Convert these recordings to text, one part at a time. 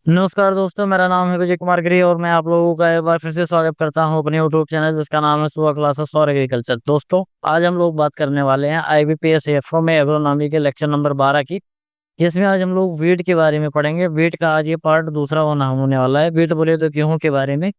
नमस्कार दोस्तों, मेरा नाम है विजय कुमार गिरी और मैं आप लोगों का एक बार फिर से स्वागत करता हूं अपने यूट्यूब चैनल जिसका नाम है सुबह क्लासेस फॉर एग्रीकल्चर। दोस्तों, आज हम लोग बात करने वाले हैं आईबीपीएस एफओ में एग्रोनॉमी के लेक्चर नंबर 12 की, जिसमें आज हम लोग वीट के बारे में पढ़ेंगे। वीट का आज ये पार्ट दूसरा होने वाला है। वीट बोले तो गेहूं के बारे में,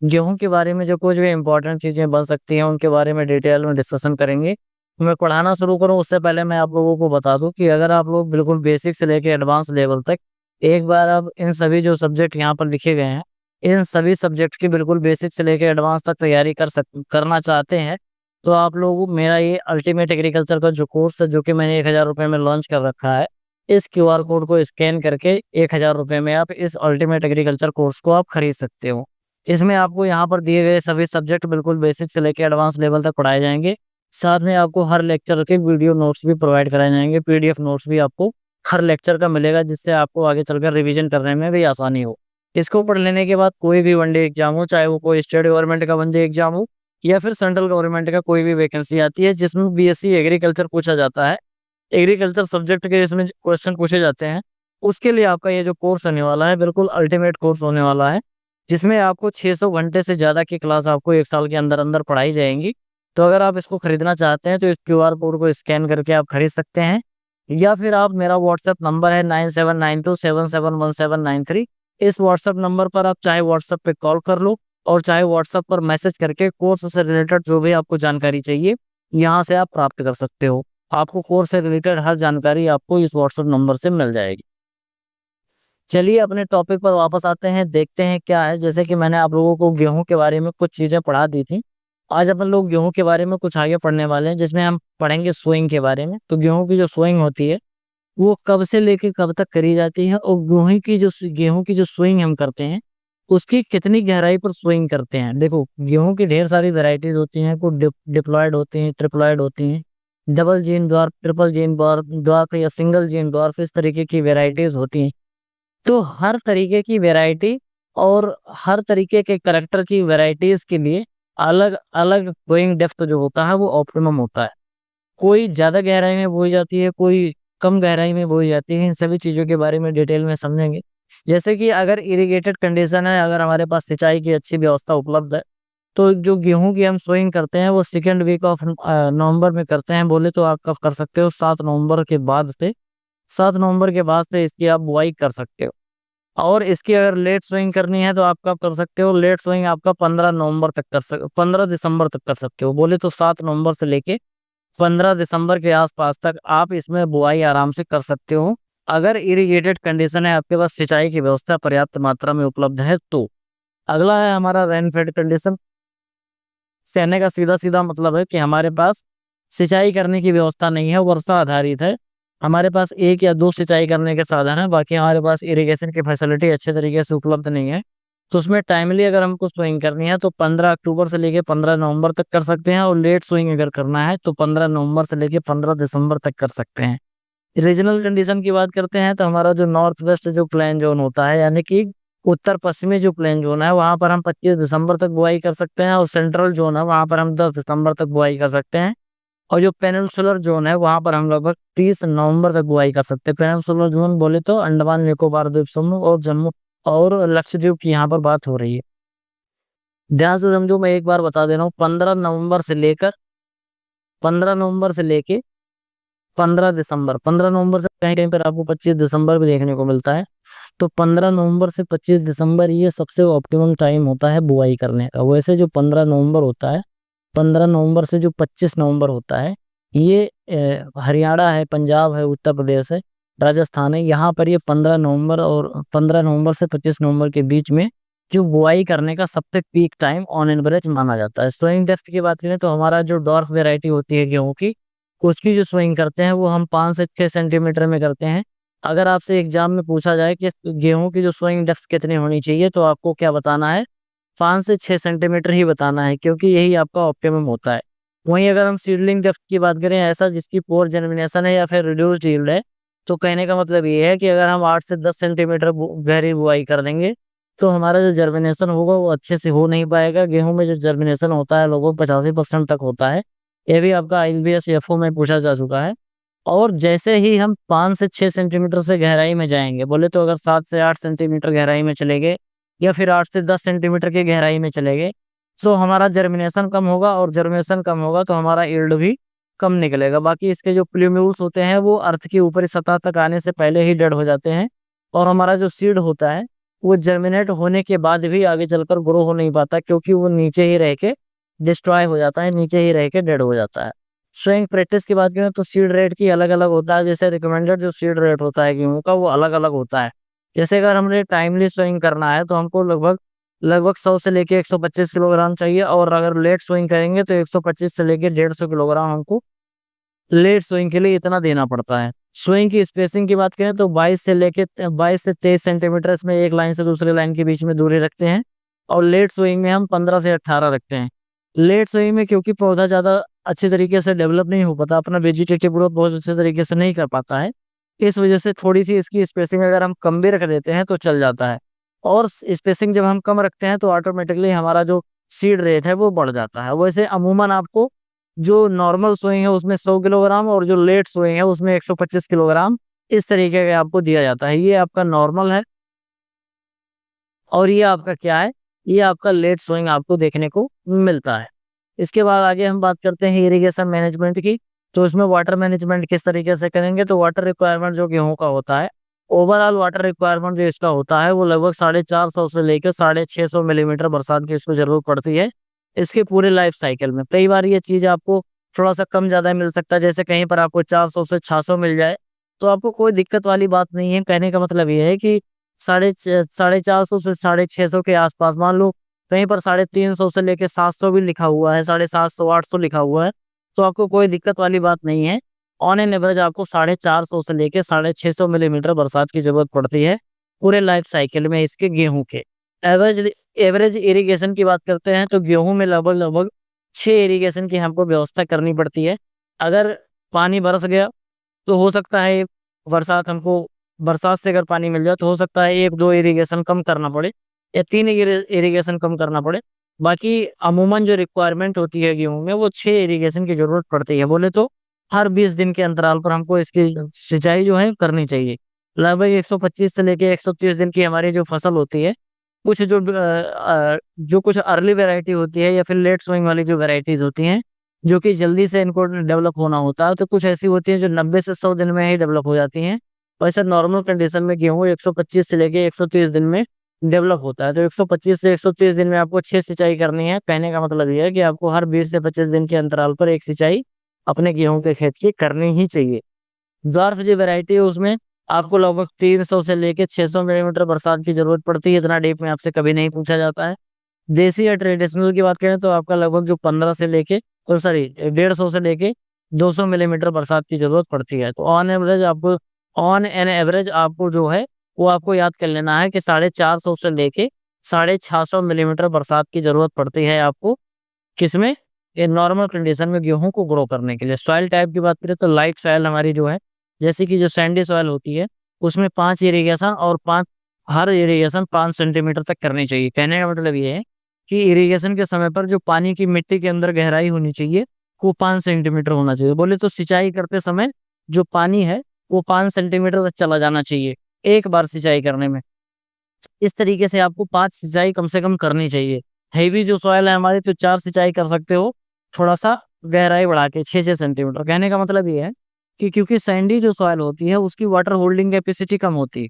गेहूं के बारे में जो कुछ भी इंपॉर्टेंट चीजें बन सकती हैं उनके बारे में डिटेल में डिस्कशन करेंगे। मैं पढ़ाना शुरू करूं उससे पहले मैं आप लोगों को बता दूं कि अगर आप लोग बिल्कुल बेसिक से लेकर एडवांस लेवल तक एक बार अब इन सभी जो सब्जेक्ट यहाँ पर लिखे गए हैं, इन सभी सब्जेक्ट की बिल्कुल बेसिक से लेकर एडवांस तक तैयारी करना चाहते हैं, तो आप लोग मेरा ये अल्टीमेट एग्रीकल्चर का जो कोर्स है, जो कि मैंने 1000 रुपये में लॉन्च कर रखा है, इस क्यूआर कोड को स्कैन करके 1000 रुपये में आप इस अल्टीमेट एग्रीकल्चर कोर्स को आप खरीद सकते हो। इसमें आपको यहाँ पर दिए गए सभी सब्जेक्ट बिल्कुल बेसिक से लेकर एडवांस लेवल तक पढ़ाए जाएंगे। साथ में आपको हर लेक्चर के वीडियो नोट्स भी प्रोवाइड कराए जाएंगे, पीडीएफ नोट्स भी आपको हर लेक्चर का मिलेगा, जिससे आपको आगे चलकर रिवीजन करने में भी आसानी हो। इसको पढ़ लेने के बाद कोई भी वनडे एग्जाम हो, चाहे वो कोई स्टेट गवर्नमेंट का वनडे एग्जाम हो या फिर सेंट्रल गवर्नमेंट का कोई भी वैकेंसी आती है जिसमें बीएससी एग्रीकल्चर पूछा जाता है, एग्रीकल्चर सब्जेक्ट के इसमें क्वेश्चन पूछे जाते हैं, उसके लिए आपका ये जो कोर्स होने वाला है बिल्कुल अल्टीमेट कोर्स होने वाला है, जिसमें आपको 600 घंटे से ज़्यादा की क्लास आपको 1 साल के अंदर अंदर पढ़ाई जाएंगी। तो अगर आप इसको खरीदना चाहते हैं तो इस क्यूआर कोड को स्कैन करके आप खरीद सकते हैं, या फिर आप, मेरा व्हाट्सएप नंबर है 9792771793, इस व्हाट्सएप नंबर पर आप चाहे व्हाट्सएप पे कॉल कर लो और चाहे व्हाट्सएप पर मैसेज करके कोर्स से रिलेटेड जो भी आपको जानकारी चाहिए यहाँ से आप प्राप्त कर सकते हो। आपको कोर्स से रिलेटेड हर जानकारी आपको इस व्हाट्सएप नंबर से मिल जाएगी। चलिए अपने टॉपिक पर वापस आते हैं, देखते हैं क्या है। जैसे कि मैंने आप लोगों को गेहूं के बारे में कुछ चीज़ें पढ़ा दी थी, आज अपन लोग गेहूं के बारे में कुछ आगे पढ़ने वाले हैं, जिसमें हम पढ़ेंगे सोइंग के बारे में। तो गेहूं की जो सोइंग होती है वो कब से लेके कब तक करी जाती है, और गेहूं की जो स्विंग हम करते हैं उसकी कितनी गहराई पर स्विंग करते हैं। देखो, गेहूं की ढेर सारी वैरायटीज होती हैं, कुछ डिप्लॉयड होती हैं, ट्रिप्लॉयड होती हैं, double gene dwarf, triple gene dwarf या सिंगल जीन ड्वार्फ, इस तरीके की वैरायटीज होती हैं। तो हर तरीके की वैरायटी और हर तरीके के करेक्टर की वैरायटीज के लिए अलग अलग ग्रोइंग डेप्थ जो होता है वो ऑप्टिमम होता है। कोई ज्यादा गहराई में बोई जाती है, कोई कम गहराई में बोई जाती है। इन सभी चीजों के बारे में डिटेल में समझेंगे। जैसे कि अगर इरिगेटेड कंडीशन है, अगर हमारे पास सिंचाई की अच्छी व्यवस्था उपलब्ध है, तो जो गेहूं की हम सोइंग करते हैं वो सेकेंड वीक ऑफ नवंबर में करते हैं। बोले तो आप कब कर सकते हो, 7 नवंबर के बाद से, 7 नवंबर के बाद से इसकी आप बुआई कर सकते हो। और इसकी अगर लेट सोइंग करनी है तो आप कब कर सकते हो, लेट सोइंग आपका 15 नवंबर तक 15 दिसंबर तक कर सकते हो। बोले तो 7 नवंबर से लेके 15 दिसंबर के आसपास तक आप इसमें बुआई आराम से कर सकते हो, अगर इरिगेटेड कंडीशन है, आपके पास सिंचाई की व्यवस्था पर्याप्त मात्रा में उपलब्ध है तो। अगला है हमारा रेनफेड कंडीशन। कहने का सीधा सीधा मतलब है कि हमारे पास सिंचाई करने की व्यवस्था नहीं है, वर्षा आधारित है। हमारे पास एक या दो सिंचाई करने के साधन है, बाकी हमारे पास इरिगेशन की फैसिलिटी अच्छे तरीके से उपलब्ध नहीं है। तो उसमें टाइमली अगर हमको स्विंग करनी है तो 15 अक्टूबर से लेके 15 नवंबर तक कर सकते हैं, और लेट स्विंग अगर करना है तो 15 नवंबर से लेके 15 दिसंबर तक कर सकते हैं। रीजनल कंडीशन की बात करते हैं तो हमारा जो नॉर्थ वेस्ट जो प्लेन जोन होता है, यानी कि उत्तर पश्चिमी जो प्लेन जोन है, वहां पर हम 25 दिसंबर तक बुआई कर सकते हैं, और सेंट्रल जोन है वहां पर हम 10 दिसंबर तक बुआई कर सकते हैं। और जो पेनिनसुलर जोन है वहां पर हम लगभग 30 नवंबर तक बुआई कर सकते हैं। पेनिनसुलर जोन बोले तो अंडमान निकोबार द्वीप समूह और जम्मू और लक्षद्वीप की यहाँ पर बात हो रही है। ध्यान से समझो, मैं एक बार बता दे रहा हूँ, 15 नवंबर से लेके 15 दिसंबर, 15 नवंबर से कहीं कहीं पर आपको 25 दिसंबर भी देखने को मिलता है। तो 15 नवंबर से 25 दिसंबर ये सबसे ऑप्टिमम टाइम होता है बुआई करने का। वैसे जो 15 नवंबर होता है, 15 नवंबर से जो 25 नवंबर होता है, ये हरियाणा है, पंजाब है, उत्तर प्रदेश है, राजस्थान है, यहाँ पर ये 15 नवंबर और 15 नवंबर से 25 नवंबर के बीच में जो बुआई करने का सबसे पीक टाइम ऑन एवरेज माना जाता है। सोइंग डेप्थ की बात करें तो हमारा जो डॉर्फ वेराइटी होती है गेहूं की, उसकी जो सोइंग करते हैं वो हम 5 से 6 सेंटीमीटर में करते हैं। अगर आपसे एग्जाम में पूछा जाए कि गेहूं की जो सोइंग डेप्थ कितनी होनी चाहिए, तो आपको क्या बताना है, 5 से 6 सेंटीमीटर ही बताना है, क्योंकि यही आपका ऑप्टिमम होता है। वहीं अगर हम सीडलिंग डेप्थ की बात करें, ऐसा जिसकी पोर जर्मिनेशन है या फिर रिड्यूस्ड यील्ड है, तो कहने का मतलब ये है कि अगर हम 8 से 10 सेंटीमीटर गहरी बुआई कर देंगे तो हमारा जो जर्मिनेशन होगा वो अच्छे से हो नहीं पाएगा। गेहूं में जो जर्मिनेशन होता है लगभग 85% तक होता है। ये भी आपका आईबीपीएस एफओ में पूछा जा चुका है। और जैसे ही हम 5 से 6 सेंटीमीटर से गहराई में जाएँगे, बोले तो अगर 7 से 8 सेंटीमीटर गहराई में चले गए या फिर 8 से 10 सेंटीमीटर की गहराई में चले गए, तो हमारा जर्मिनेशन कम होगा और जर्मिनेशन कम होगा तो हमारा यील्ड भी कम निकलेगा। बाकी इसके जो प्लूम्यूल्स होते हैं वो अर्थ की ऊपरी सतह तक आने से पहले ही डेड हो जाते हैं और हमारा जो सीड होता है वो जर्मिनेट होने के बाद भी आगे चलकर ग्रो हो नहीं पाता क्योंकि वो नीचे ही रह के डिस्ट्रॉय हो जाता है, नीचे ही रह के डेड हो जाता है। सोइंग प्रैक्टिस की बात करें तो सीड रेट की अलग-अलग होता है, जैसे रिकमेंडेड जो सीड रेट होता है गेहूँ का वो अलग-अलग होता है। जैसे अगर हमने टाइमली सोइंग करना है तो हमको लगभग लगभग 100 से लेके 125 किलोग्राम चाहिए और अगर लेट सोइंग करेंगे तो 125 से लेके 150 किलोग्राम हमको लेट सोइंग के लिए इतना देना पड़ता है। सोइंग की स्पेसिंग की बात करें तो 22 से 23 सेंटीमीटर इसमें एक लाइन से दूसरी लाइन के बीच में दूरी रखते हैं और लेट सोइंग में हम 15 से 18 रखते हैं। लेट सोइंग में क्योंकि पौधा ज़्यादा अच्छी तरीके से डेवलप नहीं हो पाता, अपना वेजिटेटिव ग्रोथ बहुत अच्छे तरीके से नहीं कर पाता है, इस वजह से थोड़ी-सी इसकी स्पेसिंग अगर हम कम भी रख देते हैं तो चल जाता है। और स्पेसिंग जब हम कम रखते हैं तो ऑटोमेटिकली हमारा जो सीड रेट है वो बढ़ जाता है। वैसे अमूमन आपको जो नॉर्मल सोइंग है उसमें 100 किलोग्राम और जो लेट सोइंग है उसमें 125 किलोग्राम इस तरीके का आपको दिया जाता है। ये आपका नॉर्मल है और ये आपका क्या है, ये आपका लेट सोइंग आपको देखने को मिलता है। इसके बाद आगे हम बात करते हैं इरिगेशन मैनेजमेंट की, तो इसमें वाटर मैनेजमेंट किस तरीके से करेंगे तो वाटर रिक्वायरमेंट जो गेहूँ का होता है, ओवरऑल वाटर रिक्वायरमेंट जो इसका होता है वो लगभग 450 से लेकर 650 मिलीमीटर बरसात की इसको ज़रूरत पड़ती है, इसके पूरे लाइफ साइकिल में। कई बार ये चीज़ आपको थोड़ा-सा कम ज़्यादा मिल सकता है, जैसे कहीं पर आपको 400 से 600 मिल जाए, तो आपको कोई दिक्कत वाली बात नहीं है। कहने का मतलब ये है कि 450 से 650 के आसपास, मान लो कहीं पर 350 से लेके 700 भी लिखा हुआ है, 750 800 लिखा हुआ है, तो आपको कोई दिक्कत वाली बात नहीं है। ऑन एन एवरेज आपको 450 से लेके 650 मिलीमीटर बरसात की ज़रूरत पड़ती है, पूरे लाइफ साइकिल में इसके गेहूँ के। एवरेज एवरेज इरिगेशन की बात करते हैं तो गेहूँ में लगभग-लगभग 6 इरिगेशन की हमको व्यवस्था करनी पड़ती है। अगर पानी बरस गया तो हो सकता है बरसात से अगर पानी मिल जाए तो हो सकता है 1-2 इरिगेशन कम करना पड़े या 3 इरिगेशन कम करना पड़े। बाकी अमूमन जो रिक्वायरमेंट होती है गेहूँ में वो 6 इरिगेशन की ज़रूरत पड़ती है। बोले तो हर 20 दिन के अंतराल पर हमको इसकी सिंचाई जो है करनी चाहिए। लगभग 125 से लेके 130 दिन की हमारी जो फसल होती है, जो कुछ अर्ली वैरायटी होती है या फिर लेट सोइंग वाली जो वैराइटीज़ होती हैं, जो कि जल्दी से इनको डेवलप होना होता है, तो कुछ ऐसी होती हैं जो 90 से 100 दिन में ही डेवलप हो जाती हैं। वैसे नॉर्मल कंडीशन में गेहूँ 125 से लेके 130 दिन में डेवलप होता है। तो 125 से 130 दिन में आपको 6 सिंचाई करनी है। कहने का मतलब ये है कि आपको हर 20 से 25 दिन के अंतराल पर 1 सिंचाई अपने गेहूँ के खेत की करनी ही चाहिए। ड्वार्फ जो वैरायटी है उसमें आपको लगभग 300 से लेके 600 मिलीमीटर बरसात की ज़रूरत पड़ती है, इतना डीप में आपसे कभी नहीं पूछा जाता है। देसी या ट्रेडिशनल की बात करें तो आपका लगभग जो 15 से लेके 150 से लेके 200 मिलीमीटर बरसात की ज़रूरत पड़ती है। तो ऑन एन एवरेज आपको जो है वो आपको याद कर लेना है कि 450 से लेके 650 मिलीमीटर बरसात की ज़रूरत पड़ती है आपको, किसमें? ये नॉर्मल कंडीशन में गेहूँ को ग्रो करने के लिए। सॉइल टाइप की बात करें तो लाइट सॉइल हमारी जो है, जैसे कि जो सैंडी सॉइल होती है, उसमें 5 इरिगेशन और 5 हर इरिगेशन 5 सेंटीमीटर तक करनी चाहिए। कहने का मतलब ये है कि इरिगेशन के समय पर जो पानी की मिट्टी के अंदर गहराई होनी चाहिए, वो 5 सेंटीमीटर होना चाहिए। बोले तो सिंचाई करते समय जो पानी है, वो 5 सेंटीमीटर तक चला जाना चाहिए, एक बार सिंचाई करने में। इस तरीके से आपको 5 सिंचाई कम से कम करनी चाहिए। हेवी जो सॉइल है हमारी तो 4 सिंचाई कर सकते हो, थोड़ा-सा गहराई बढ़ा के 6-6 सेंटीमीटर। कहने का मतलब ये है कि क्योंकि सैंडी जो सॉइल होती है उसकी वाटर होल्डिंग कैपेसिटी कम होती है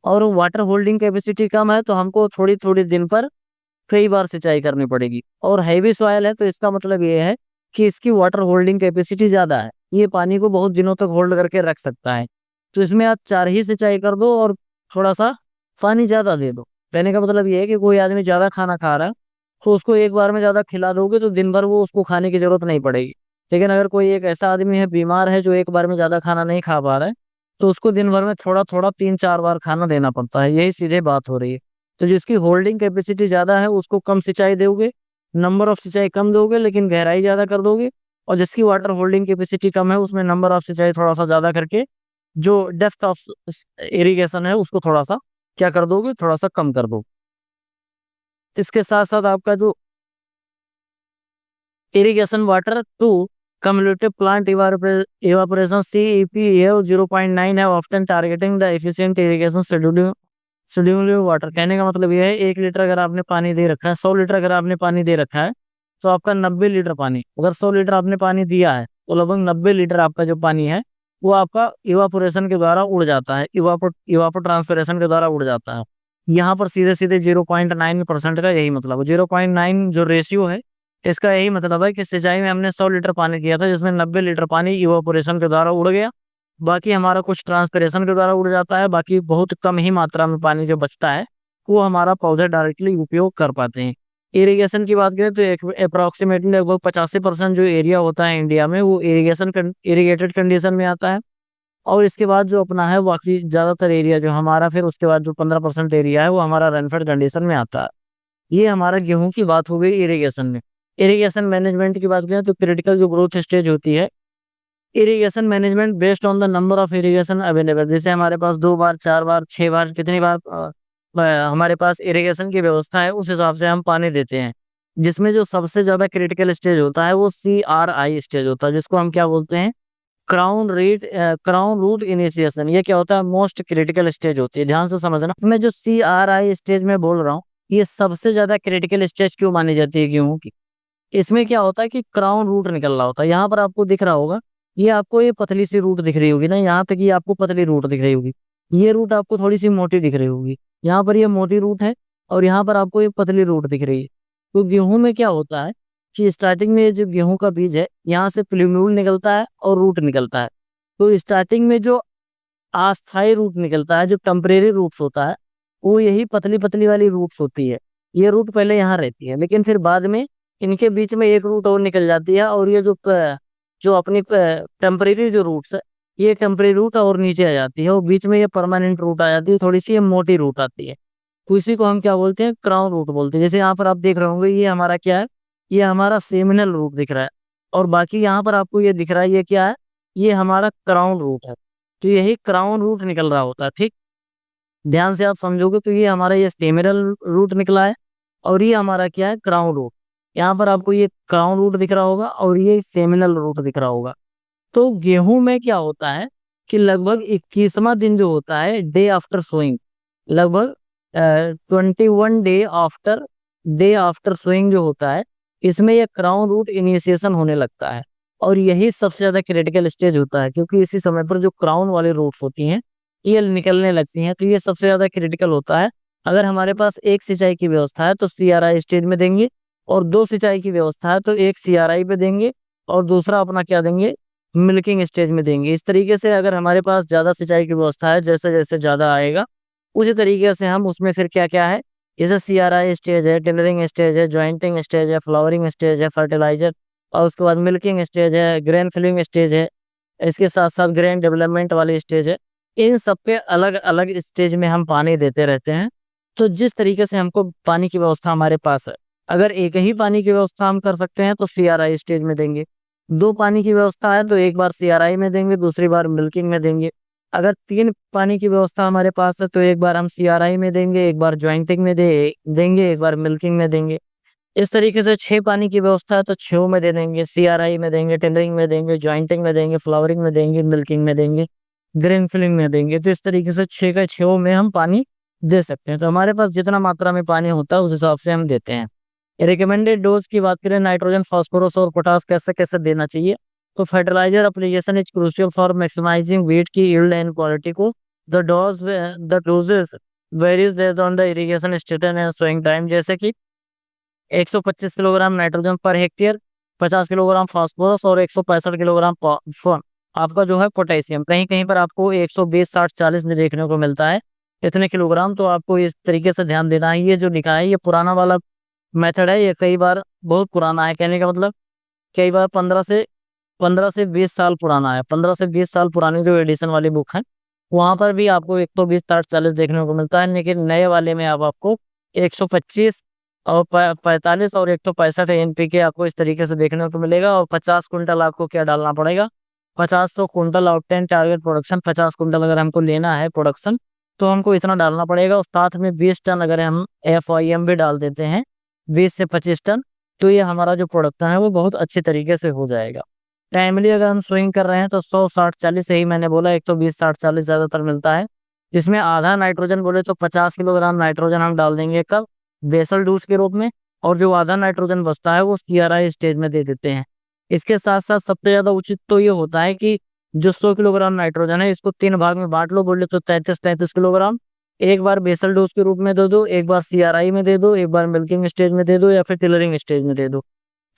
और वाटर होल्डिंग कैपेसिटी कम है तो हमको थोड़ी-थोड़ी दिन पर कई बार सिंचाई करनी पड़ेगी और हेवी सॉइल है तो इसका मतलब ये है कि इसकी वाटर होल्डिंग कैपेसिटी ज़्यादा है। ये पानी को बहुत दिनों तक होल्ड करके रख सकता है। तो इसमें आप 4 ही सिंचाई कर दो और थोड़ा-सा पानी ज़्यादा दे दो। कहने का मतलब ये है कि कोई आदमी ज़्यादा खाना खा रहा है, तो उसको एक बार में ज़्यादा खिला दोगे तो दिन भर वो उसको खाने की ज़रूरत नहीं पड़ेगी। लेकिन अगर कोई एक ऐसा आदमी है, बीमार है, जो एक बार में ज़्यादा खाना नहीं खा पा रहा है, तो उसको दिन भर में थोड़ा-थोड़ा 3-4 बार खाना देना पड़ता है। यही सीधे बात हो रही है। तो जिसकी होल्डिंग कैपेसिटी ज़्यादा है उसको कम सिंचाई दोगे, नंबर ऑफ सिंचाई कम दोगे लेकिन गहराई ज़्यादा कर दोगे और जिसकी वाटर होल्डिंग कैपेसिटी कम है उसमें नंबर ऑफ सिंचाई थोड़ा-सा ज़्यादा करके जो डेप्थ ऑफ इरिगेशन है उसको थोड़ा-सा क्या कर दोगे, थोड़ा-सा कम कर दो। इसके साथ-साथ आपका जो irrigation water to Cumulative plant evaporation CEP 0.9 है, often targeting the efficient irrigation scheduling water। कहने का मतलब यह है 1 लीटर अगर आपने पानी दे रखा है, 100 लीटर अगर आपने पानी दे रखा है, तो आपका 90 लीटर पानी, अगर 100 लीटर आपने पानी दिया है तो लगभग 90 लीटर आपका जो पानी है वो आपका इवापोरेशन के द्वारा उड़ जाता है, इवापो ट्रांसपिरेशन के द्वारा उड़ जाता है। यहाँ पर सीधे सीधे 0.9% का यही मतलब है। 0.9 जो रेशियो है, इसका यही मतलब है कि सिंचाई में हमने 100 लीटर पानी दिया था, जिसमें 90 लीटर पानी इवापोरेशन के द्वारा उड़ गया, बाकी हमारा कुछ ट्रांसपिरेशन के द्वारा उड़ जाता है, बाकी बहुत कम ही मात्रा में पानी जो बचता है वो हमारा पौधे डायरेक्टली उपयोग कर पाते हैं। इरिगेशन की बात करें तो अप्रोक्सीमेटली लगभग 85% जो एरिया होता है इंडिया में वो इरिगेटेड कंडीशन में आता है। और इसके बाद जो अपना है बाकी ज़्यादातर एरिया जो हमारा, फिर उसके बाद जो 15% एरिया है वो हमारा रेनफेड कंडीशन में आता है। ये हमारा गेहूं की बात हो गई इरिगेशन में। इरिगेशन मैनेजमेंट की बात करें तो क्रिटिकल जो ग्रोथ स्टेज होती है, irrigation management based on the number of irrigation available. जैसे हमारे पास 2 बार, 4 बार, 6 बार, कितनी बार हमारे पास इरिगेशन की व्यवस्था है, उस हिसाब से हम पानी देते हैं। जिसमें जो सबसे ज़्यादा क्रिटिकल स्टेज होता है वो CRI स्टेज होता है, जिसको हम क्या बोलते हैं, क्राउन रूट इनिशिएशन। ये क्या होता है, मोस्ट क्रिटिकल स्टेज होती है, ध्यान से समझना। इसमें जो CRI स्टेज में बोल रहा हूँ, ये सबसे ज्यादा क्रिटिकल स्टेज क्यों मानी जाती है गेहूं की। इसमें क्या होता है कि क्राउन रूट निकल रहा होता है। यहाँ पर आपको दिख रहा होगा, ये आपको ये पतली सी रूट दिख रही होगी ना, यहाँ तक ये आपको पतली रूट दिख रही होगी, ये रूट आपको थोड़ी सी मोटी दिख रही होगी। यहाँ पर ये मोटी रूट है और यहाँ पर आपको ये पतली रूट दिख रही है। तो गेहूं में क्या होता है कि स्टार्टिंग में जो गेहूं का बीज है, यहाँ से प्लूम्यूल निकलता है और रूट निकलता है। तो स्टार्टिंग में जो अस्थायी रूट निकलता है, जो टेम्परेरी रूट्स होता है, वो यही पतली पतली वाली रूट्स होती है। ये रूट पहले यहाँ रहती है, लेकिन फिर बाद में इनके बीच में एक रूट और निकल जाती है, और ये जो अपनी टेम्परेरी जो रूट्स है, ये टेम्परेरी रूट और नीचे आ जाती है, और बीच में ये परमानेंट रूट आ जाती है, थोड़ी सी ये मोटी रूट आती है। तो इसी को हम क्या बोलते हैं, क्राउन रूट बोलते हैं। जैसे यहाँ पर आप देख रहे होंगे, ये हमारा क्या है, ये हमारा सेमिनल रूट दिख रहा है, और बाकी यहाँ पर आपको ये दिख रहा है, ये क्या है, ये हमारा क्राउन रूट है। तो यही क्राउन रूट निकल रहा होता है, ठीक। ध्यान से आप समझोगे तो ये हमारा ये स्टेमिनल रूट निकला है, और ये हमारा क्या है, क्राउन रूट। यहाँ पर आपको ये क्राउन रूट दिख रहा होगा और ये सेमिनल रूट दिख रहा होगा। तो गेहूं में क्या होता है कि लगभग 21वां दिन जो होता है, डे आफ्टर सोइंग, लगभग 21 डे आफ्टर सोइंग जो होता है, इसमें यह क्राउन रूट इनिशिएशन होने लगता है। और यही सबसे ज्यादा क्रिटिकल स्टेज होता है, क्योंकि इसी समय पर जो क्राउन वाले रूट्स होती हैं ये निकलने लगती हैं, तो ये सबसे ज्यादा क्रिटिकल होता है। अगर हमारे पास एक सिंचाई की व्यवस्था है तो CRI स्टेज में देंगे, और 2 सिंचाई की व्यवस्था है तो एक CRI पे देंगे, और दूसरा अपना क्या देंगे, मिल्किंग स्टेज में देंगे। इस तरीके से अगर हमारे पास ज्यादा सिंचाई की व्यवस्था है, जैसे जैसे ज्यादा आएगा उसी तरीके से हम उसमें फिर क्या क्या है, जैसे CRI स्टेज है, टेलरिंग स्टेज है, ज्वाइंटिंग स्टेज है, फ्लावरिंग स्टेज है, फर्टिलाइजर, और उसके बाद मिल्किंग स्टेज है, ग्रेन फिलिंग स्टेज है, इसके साथ साथ ग्रेन डेवलपमेंट वाली स्टेज है। इन सब पे अलग अलग स्टेज में हम पानी देते रहते हैं। तो जिस तरीके से हमको पानी की व्यवस्था हमारे पास है, अगर एक ही पानी की व्यवस्था हम कर सकते हैं तो CRI स्टेज में देंगे। 2 पानी की व्यवस्था है तो एक बार CRI में देंगे, दूसरी बार मिल्किंग में देंगे। अगर 3 पानी की व्यवस्था हमारे पास है तो एक बार हम CRI में देंगे, एक बार ज्वाइंटिंग में देंगे, एक बार मिल्किंग में देंगे। इस तरीके से 6 पानी की व्यवस्था है तो 6 में दे देंगे, CRI में देंगे, टेंडरिंग में देंगे, ज्वाइंटिंग में देंगे, फ्लावरिंग में देंगे, मिल्किंग में देंगे, ग्रेन फिलिंग में देंगे। तो इस तरीके से 6 का 6 में हम पानी दे सकते हैं। तो हमारे पास जितना मात्रा में पानी होता है उस हिसाब से हम देते हैं। रिकमेंडेड डोज की बात करें, नाइट्रोजन, फास्फोरस और पोटास कैसे कैसे देना चाहिए, तो fertiliser application is crucial for maximising wheat की यील्ड एंड क्वालिटी को। The doses varies based on the irrigation status and sowing time. जैसे कि 125 kilogram nitrogen per hectare, 50 kilogram phosphorus और 165 किलोग्राम आपका जो है पोटेशियम। कहीं कहीं पर आपको 120, 60, 40 में देखने को मिलता है इतने किलोग्राम। तो आपको इस तरीके से ध्यान देना है। ये जो लिखा है ये पुराना वाला मेथड है, ये कई बार बहुत पुराना है, कहने का मतलब कई बार 15 से 20 साल पुराना है। 15 से 20 साल पुरानी जो एडिशन वाली बुक है वहां पर भी आपको 120, 60, 40 देखने को मिलता है, लेकिन नए वाले में अब आपको 125 और 45 और 165 NPK आपको इस तरीके से देखने को मिलेगा। और 50 कुंटल आपको क्या डालना पड़ेगा, 50 quintal out 10 target production, 50 quintal अगर हमको लेना है प्रोडक्शन तो हमको इतना डालना पड़ेगा। और साथ में 20 टन अगर हम FIM भी डाल देते हैं, 20 से 25 टन, तो ये हमारा जो प्रोडक्शन है वो बहुत अच्छे तरीके से हो जाएगा। टाइमली अगर हम स्विंग कर रहे हैं तो 100 60 40 यही मैंने बोला, 120 60 40 ज्यादातर मिलता है। इसमें आधा नाइट्रोजन बोले तो 50 किलोग्राम नाइट्रोजन हम डाल देंगे कब, बेसल डोज के रूप में, और जो आधा नाइट्रोजन बचता है वो सीआरआई स्टेज में दे देते हैं। इसके साथ साथ सबसे ज्यादा उचित तो ये होता है कि जो 100 किलोग्राम नाइट्रोजन है इसको 3 भाग में बांट लो, बोले तो 33 किलोग्राम। एक बार बेसल डोज के रूप में दे दो, एक बार सीआरआई में दे दो, एक बार मिल्किंग स्टेज में दे दो, या फिर टिलरिंग स्टेज में दे दो।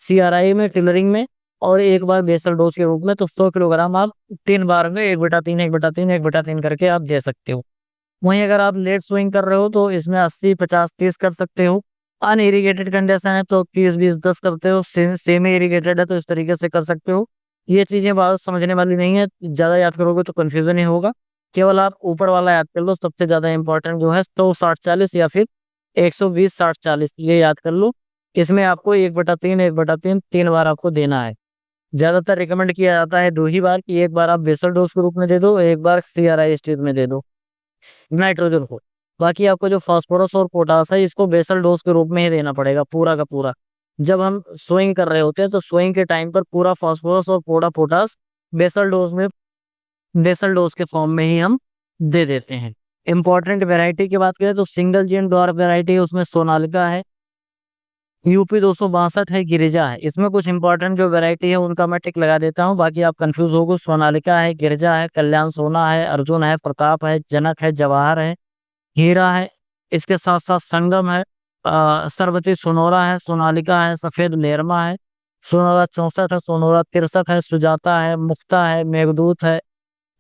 सीआरआई में, टिलरिंग में, और एक बार बेसल डोज के रूप में। तो 100 किलोग्राम आप 3 बार में 1/3 1/3 1/3 करके आप दे सकते हो। वहीं अगर आप लेट स्विंग कर रहे हो तो इसमें 80 50 30 कर सकते हो। अनइरिगेटेड कंडीशन है तो 30 20 10 करते हो। सेमी इरिगेटेड है तो इस तरीके से कर सकते हो। ये चीजें बहुत समझने वाली नहीं है, ज्यादा याद करोगे तो कंफ्यूजन ही होगा। केवल आप ऊपर वाला याद कर लो, सबसे ज्यादा इंपॉर्टेंट जो है 100 60 40 या फिर 120 60 40, ये याद कर लो। इसमें आपको 1/3 1/3 3 बार आपको देना है। ज्यादातर रिकमेंड किया जाता है 2 ही बार, कि एक बार आप बेसल डोज के रूप में दे दो, एक बार सीआरआई स्टेज में दे दो नाइट्रोजन को। बाकी आपको जो फास्फोरस और पोटास है इसको बेसल डोज के रूप में ही देना पड़ेगा पूरा का पूरा। जब हम स्विंग कर रहे होते हैं तो स्विंग के टाइम पर पूरा फास्फोरस और पूरा पोटास बेसल डोज में, बेसल डोज के फॉर्म में ही हम दे देते हैं। इंपॉर्टेंट वैरायटी की बात करें तो सिंगल जीन डॉर्फ वैरायटी है, उसमें सोनालिका है, यूपी 262 है, गिरिजा है। इसमें कुछ इंपॉर्टेंट जो वैरायटी है उनका मैं टिक लगा देता हूँ, बाकी आप कंफ्यूज हो गए। सोनालिका है, गिरिजा है, कल्याण सोना है, अर्जुन है, प्रताप है, जनक है, जवाहर है, हीरा है। इसके साथ साथ संगम है, सरबती सोनोरा है, सोनालिका है, सफेद लेरमा है, सोनोरा 64 है, सोनोरा 63 है, सुजाता है, मुक्ता है, मेघदूत है।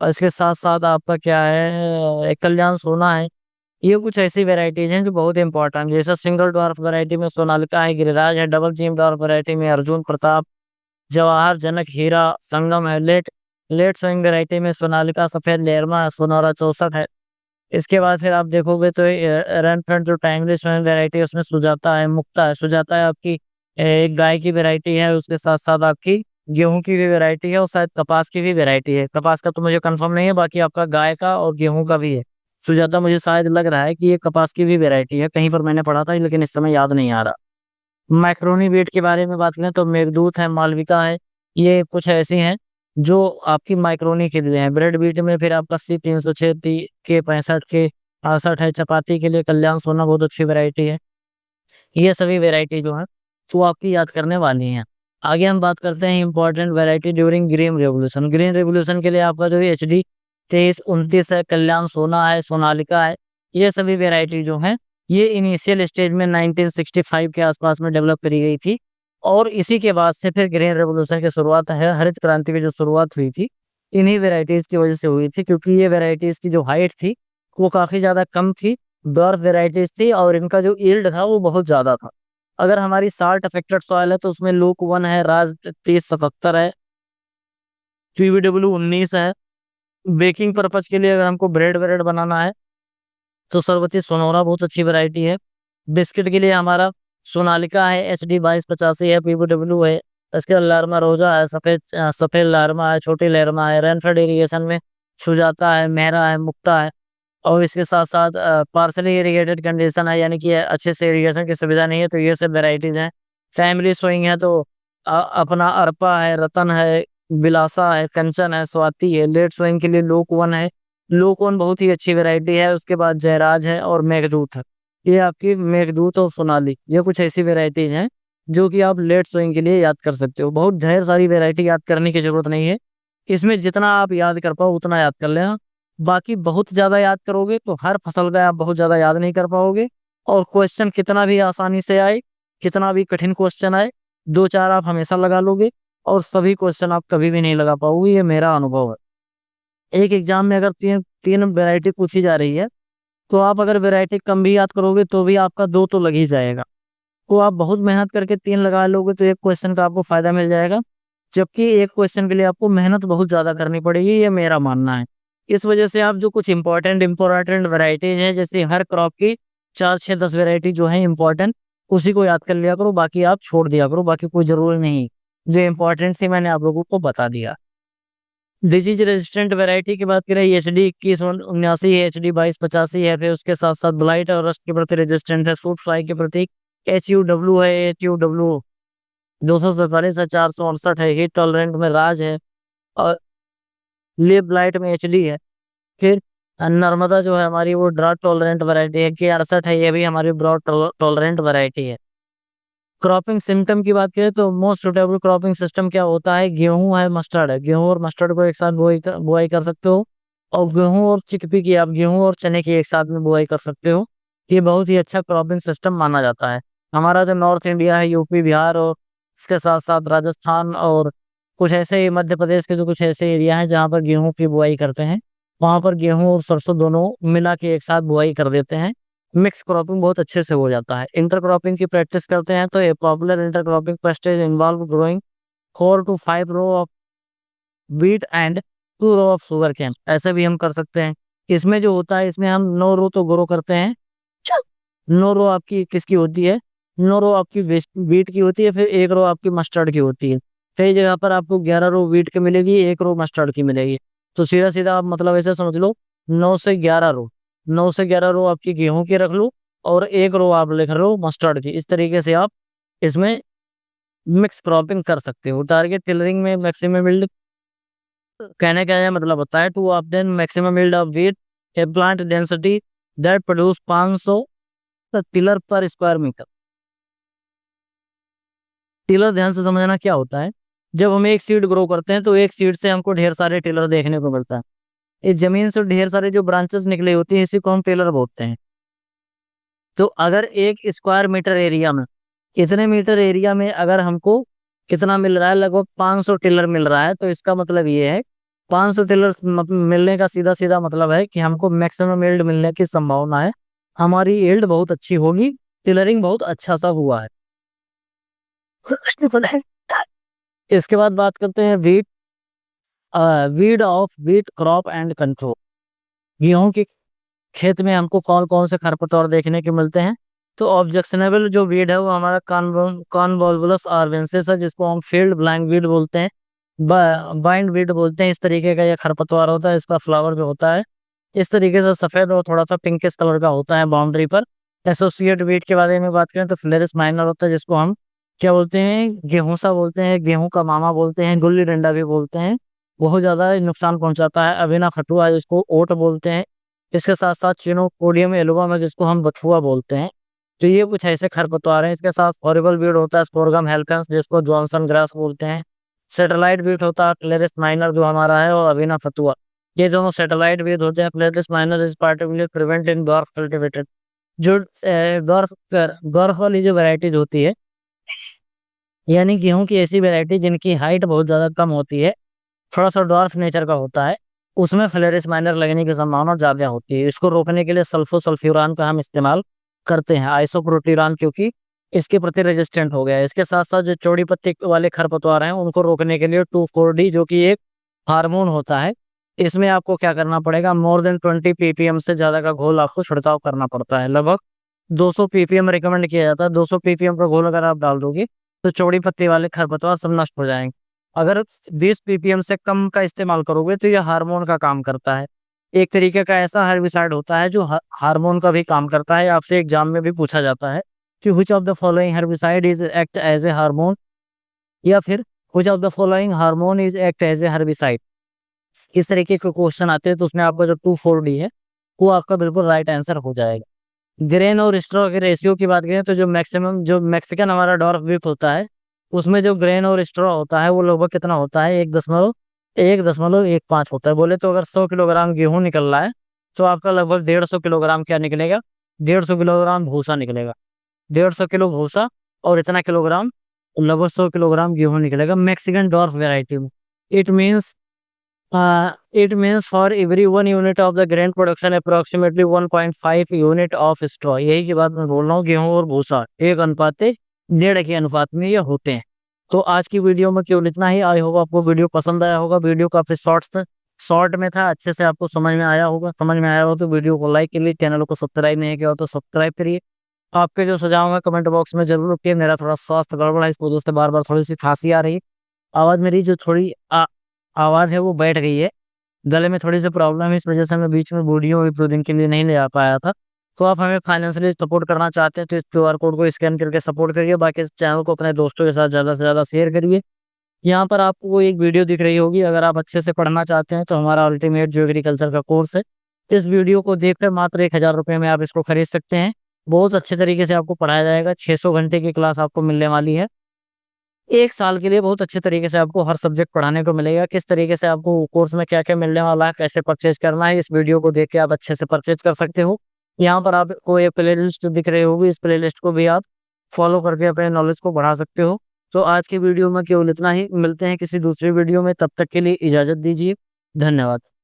और इसके साथ साथ आपका क्या है, कल्याण सोना है। ये कुछ ऐसी वैरायटीज हैं जो बहुत इंपॉर्टेंट, जैसे सिंगल डॉर्फ वैरायटी में सोनालिका है, गिरिराज है, डबल जीम डॉर्फ वैरायटी में अर्जुन, प्रताप, जवाहर, जनक, हीरा, संगम है। लेट लेट सोइंग वैरायटी में सोनालिका, सफेद लेरमा है, सोनारा 64 है। इसके बाद फिर आप देखोगे तो रन फ्रंट जो टाइमली सोइंग वैरायटी है उसमें सुजाता है, मुक्ता है। सुजाता है आपकी एक गाय की वैरायटी है, उसके साथ साथ आपकी गेहूं की भी वैरायटी है, और शायद कपास की भी वैरायटी है। कपास का तो मुझे कंफर्म नहीं है, बाकी आपका गाय का और गेहूं का भी है। सुजाता मुझे शायद लग रहा है कि ये कपास की भी वैरायटी है, कहीं पर मैंने पढ़ा था लेकिन इस समय याद नहीं आ रहा। मैक्रोनी बीट के बारे में बात करें तो मेघदूत है, मालविका है। ये कुछ ऐसी हैं जो आपकी माइक्रोनी के लिए हैं। ब्रेड बीट में फिर आपका C 306 के 65 के 68 है। चपाती के लिए कल्याण सोना बहुत अच्छी वैरायटी है। ये सभी वैरायटी जो है वो आपकी याद करने वाली हैं। आगे हम बात करते हैं important variety during green revolution. Green revolution के लिए आपका जो HD 23 29 है, कल्याण सोना है, सोनालिका है। ये सभी वैरायटी जो है ये इनिशियल स्टेज में 1965 के आसपास में डेवलप करी गई थी, और इसी के बाद से फिर ग्रीन रेवोल्यूशन की शुरुआत है, हरित क्रांति की जो शुरुआत हुई थी इन्हीं वेराइटीज की वजह से हुई थी, क्योंकि ये वेराइटीज की जो हाइट थी वो काफी ज्यादा कम थी, डॉर्फ वेराइटीज थी, और इनका जो यील्ड था वो बहुत ज्यादा था। अगर हमारी साल्ट अफेक्टेड सॉइल है तो उसमें लूक 1 है, राज 3077 है, PBW 19 है। बेकिंग पर्पज के लिए अगर हमको ब्रेड ब्रेड बनाना है तो सरबती सोनोरा बहुत अच्छी वैरायटी है। बिस्किट के लिए हमारा सोनालिका है, HD 2285 है, PBW है। इसके बाद लारमा रोजा है, सफेद लारमा है, छोटी लहरमा है। रेनफेड इरिगेशन में सुजाता है, मेहरा है, मुक्ता है। और इसके साथ साथ पार्सली इरिगेटेड कंडीशन है, यानी कि अच्छे से इरिगेशन की सुविधा नहीं है, तो ये सब वेराइटीज हैं। फैमिली सोइंग है तो अपना अरपा है, रतन है, बिलासा है, कंचन है, स्वाति है। लेट सोइंग के लिए लोक 1 है। लोक 1 बहुत ही अच्छी वैरायटी है। उसके बाद जयराज है और मेघदूत है। ये आपकी मेघदूत और सोनाली, ये कुछ ऐसी वेराइटीज हैं जो कि आप लेट सोइंग के लिए याद कर सकते हो। बहुत ढेर सारी वेरायटी याद करने की जरूरत नहीं है, इसमें जितना आप याद कर पाओ उतना याद कर लेना। बाकी बहुत ज्यादा याद करोगे तो हर फसल का आप बहुत ज्यादा याद नहीं कर पाओगे, और क्वेश्चन कितना भी आसानी से आए, कितना भी कठिन क्वेश्चन आए, 2 4 आप हमेशा लगा लोगे, और सभी क्वेश्चन आप कभी भी नहीं लगा पाओगे, ये मेरा अनुभव है। एक एग्जाम में अगर तीन तीन वैरायटी पूछी जा रही है तो आप अगर वैरायटी कम भी याद करोगे तो भी आपका 2 तो लग ही जाएगा। तो आप बहुत मेहनत करके 3 लगा लोगे तो एक क्वेश्चन का आपको फायदा मिल जाएगा, जबकि एक क्वेश्चन के लिए आपको मेहनत बहुत ज्यादा करनी पड़ेगी, ये मेरा मानना है। इस वजह से आप जो कुछ इंपॉर्टेंट वैरायटीज है, जैसे हर क्रॉप की 4 6 10 वैरायटी जो है इंपॉर्टेंट, उसी को याद कर लिया करो, बाकी आप छोड़ दिया करो, बाकी कोई जरूरी नहीं। जो इंपॉर्टेंट थी मैंने आप लोगों को बता दिया। डिजीज रेजिस्टेंट वैरायटी की बात करें, HD 2179 है, HD 2285 है। फिर उसके साथ साथ ब्लाइट और रस्ट के प्रति रेजिस्टेंट है। फ्रूट फ्लाई के प्रति HUW है, HUW 247 है, 468 है, हीट टॉलरेंट में राज है, और लिप लाइट में एचडी है। फिर नर्मदा जो है हमारी वो ड्राउट टॉलरेंट वैरायटी है, कि 68 है, ये भी हमारी ड्राउट टॉलरेंट वैरायटी है। क्रॉपिंग सिस्टम की बात करें तो मोस्ट सुटेबल क्रॉपिंग सिस्टम क्या होता है, गेहूं है, मस्टर्ड है। गेहूं और मस्टर्ड को एक साथ बुआई कर सकते हो, और गेहूं और चिकपी की, आप गेहूं और चने की एक साथ में बुआई कर सकते हो। ये बहुत ही अच्छा क्रॉपिंग सिस्टम माना जाता है। हमारा जो नॉर्थ इंडिया है, यूपी, बिहार, और इसके साथ साथ राजस्थान, और कुछ ऐसे मध्य प्रदेश के जो कुछ ऐसे एरिया हैं जहाँ पर गेहूं की बुआई करते हैं, वहाँ पर गेहूं और सरसों दोनों मिला के एक साथ बुआई कर देते हैं। मिक्स क्रॉपिंग बहुत अच्छे से हो जाता है। इंटरक्रॉपिंग की प्रैक्टिस करते हैं तो a popular intercropping practice involve growing 4 to 5 row of wheat and 2 row of sugarcane. ऐसे भी हम कर सकते हैं। इसमें जो होता है, इसमें हम 9 रो तो ग्रो करते हैं। 9 रो आपकी किसकी होती है, 9 रो आपकी व्हीट की होती है, फिर 1 रो आपकी मस्टर्ड की होती है। कई जगह पर आपको 11 रो व्हीट की मिलेगी, 1 रो मस्टर्ड की मिलेगी। तो सीधा सीधा आप मतलब ऐसे समझ लो, 9 से 11 रो, 9 से 11 रो आपकी गेहूं की रख लो, और 1 रो आप लिख लो मस्टर्ड की। इस तरीके से आप इसमें मिक्स क्रॉपिंग कर सकते हो। टारगेट टिलरिंग में मैक्सिमम यील्ड, कहने का यह मतलब होता है to obtain maximum yield of wheat a plant density that produce 500 tiller per square metre. Tiller ध्यान से समझना क्या होता है। जब हम एक सीड ग्रो करते हैं तो एक सीड से हमको ढेर सारे टिलर देखने को मिलता है। इस जमीन से ढेर सारे जो ब्रांचेस निकले होती हैं, इसी को हम टिलर बोलते हैं। तो अगर 1 स्क्वायर मीटर एरिया में, इतने मीटर एरिया में अगर हमको कितना मिल रहा है, लगभग 500 टिलर मिल रहा है, तो इसका मतलब ये है 500 टिलर मिलने का सीधा सीधा मतलब है कि हमको मैक्सिमम यील्ड मिलने की संभावना है। हमारी यील्ड बहुत अच्छी होगी, टिलरिंग बहुत अच्छा सा हुआ है। इसके बाद बात करते हैं wheat, weed of wheat crop and control. गेहूं के खेत में हमको कौन कौन से खरपतवार देखने के मिलते हैं। तो ऑब्जेक्शनेबल जो वीड है वो हमारा कॉन्वोल्वुलस आर्बेंसिस है, जिसको हम फील्ड ब्लैंक वीड बोलते हैं, बाइंड वीड बोलते हैं। इस तरीके का ये खरपतवार होता है। इसका फ्लावर जो होता है इस तरीके से सफेद और थोड़ा सा पिंकिश कलर का होता है बाउंड्री पर। एसोसिएट वीड के बारे में बात करें तो फ्लेरिस माइनर होता है, जिसको हम क्या बोलते हैं, गेहूंसा बोलते हैं, गेहूं का मामा बोलते हैं, गुल्ली डंडा भी बोलते हैं। बहुत ज्यादा नुकसान पहुंचाता है। अभिना फटुआ जिसको ओट बोलते हैं। इसके साथ साथ चिनोपोडियम एल्बम है, जिसको हम बथुआ बोलते हैं। तो ये कुछ ऐसे खरपतवार हैं। इसके साथ हॉरिबल वीड होता है स्पोरगम हेल्कन्स, जिसको जॉनसन ग्रास बोलते हैं। सैटेलाइट वीड होता है क्लेरिस माइनर जो हमारा है, और अविना फतुआ। ये दोनों सैटेलाइट वीड होते हैं। Clarice minor is particularly prevent in dwarf cultivated. जो डॉर्फ वाली जो वैरायटीज होती है, यानी गेहूं की ऐसी वैरायटी जिनकी हाइट बहुत ज्यादा कम होती है, थोड़ा सा डॉर्फ नेचर का होता है, उसमें फ्लेरिस माइनर लगने की संभावना ज्यादा होती है। इसको रोकने के लिए सल्फोसल्फ्यूरान का हम इस्तेमाल करते हैं, आइसोप्रोटीरान, क्योंकि इसके प्रति रेजिस्टेंट हो गया है। इसके साथ साथ जो चौड़ी पत्ती वाले खरपतवार हैं उनको रोकने के लिए 2,4-D जो कि एक हार्मोन होता है, इसमें आपको क्या करना पड़ेगा, मोर देन 20 ppm से ज्यादा का घोल आपको छिड़काव करना पड़ता है। लगभग 200 ppm रिकमेंड किया जाता है। 200 ppm का घोल अगर आप डाल दोगे तो चौड़ी पत्ती वाले खरपतवार सब नष्ट हो जाएंगे। अगर 20 ppm से कम का इस्तेमाल करोगे तो यह हार्मोन का काम करता है। एक तरीके का ऐसा हर्बिसाइड होता है जो हार्मोन का भी काम करता है। आपसे एग्जाम में भी पूछा जाता है कि which of the following herbicide is act as a hormone, या फिर which of the following hormone is act as a herbicide. इस तरीके के क्वेश्चन आते हैं तो उसमें आपका जो 2,4-D है वो आपका बिल्कुल राइट आंसर हो जाएगा। ग्रेन और स्ट्रॉ के रेशियो की बात करें तो जो मैक्सिमम जो मैक्सिकन हमारा डॉर्फ व्हीट होता है, उसमें जो ग्रेन और स्ट्रॉ होता है वो लगभग कितना होता है, 1.15 होता है। बोले तो अगर 100 किलोग्राम गेहूं निकल रहा है तो आपका लगभग 150 किलोग्राम क्या निकलेगा, 150 किलोग्राम भूसा निकलेगा। 150 किलो भूसा और इतना किलोग्राम, लगभग 100 किलोग्राम गेहूं निकलेगा मैक्सिकन डॉर्फ वेराइटी में। It means it means for every 1 unit of the grain production approximately 1.5 unit of straw. यही की बात मैं बोल रहा हूँ, गेहूं और भूसा 1:1.5 के अनुपात में ये होते हैं। तो आज की वीडियो में केवल इतना ही। आई होगा आपको वीडियो पसंद आया होगा। वीडियो काफी शॉर्ट में था, अच्छे से आपको समझ में आया होगा। समझ में आया हो तो वीडियो को लाइक करिए, चैनल को सब्सक्राइब नहीं किया हो तो सब्सक्राइब करिए। आपके जो सुझाव है कमेंट बॉक्स में जरूर रखिए। मेरा थोड़ा स्वास्थ्य गड़बड़ है, इस वजह से बार बार थोड़ी सी खांसी आ रही है। आवाज मेरी जो थोड़ी आवाज है वो बैठ गई है, गले में थोड़ी सी प्रॉब्लम है, इस वजह से मैं बीच में वीडियो एक दो दिन के लिए नहीं ले आ पाया था। तो आप हमें फाइनेंशियली सपोर्ट करना चाहते हैं तो इस क्यूआर कोड को स्कैन करके सपोर्ट करिए। बाकी इस चैनल को अपने दोस्तों के साथ ज़्यादा से ज़्यादा शेयर करिए। यहाँ पर आपको एक वीडियो दिख रही होगी, अगर आप अच्छे से पढ़ना चाहते हैं तो हमारा अल्टीमेट जो एग्रीकल्चर का कोर्स है, इस वीडियो को देखकर मात्र 1000 रुपये में आप इसको खरीद सकते हैं। बहुत अच्छे तरीके से आपको पढ़ाया जाएगा। 600 घंटे की क्लास आपको मिलने वाली है। 1 साल के लिए बहुत अच्छे तरीके से आपको हर सब्जेक्ट पढ़ाने को मिलेगा। किस तरीके से आपको कोर्स में क्या-क्या मिलने वाला है, कैसे परचेज़ करना है, इस वीडियो को देख के आप अच्छे से परचेज़ कर सकते हो। यहाँ पर आपको एक प्लेलिस्ट दिख रही होगी, इस प्लेलिस्ट को भी आप फॉलो करके अपने नॉलेज को बढ़ा सकते हो। तो आज की वीडियो में केवल इतना ही। मिलते हैं किसी दूसरी वीडियो में, तब तक के लिए इजाज़त दीजिए। धन्यवाद।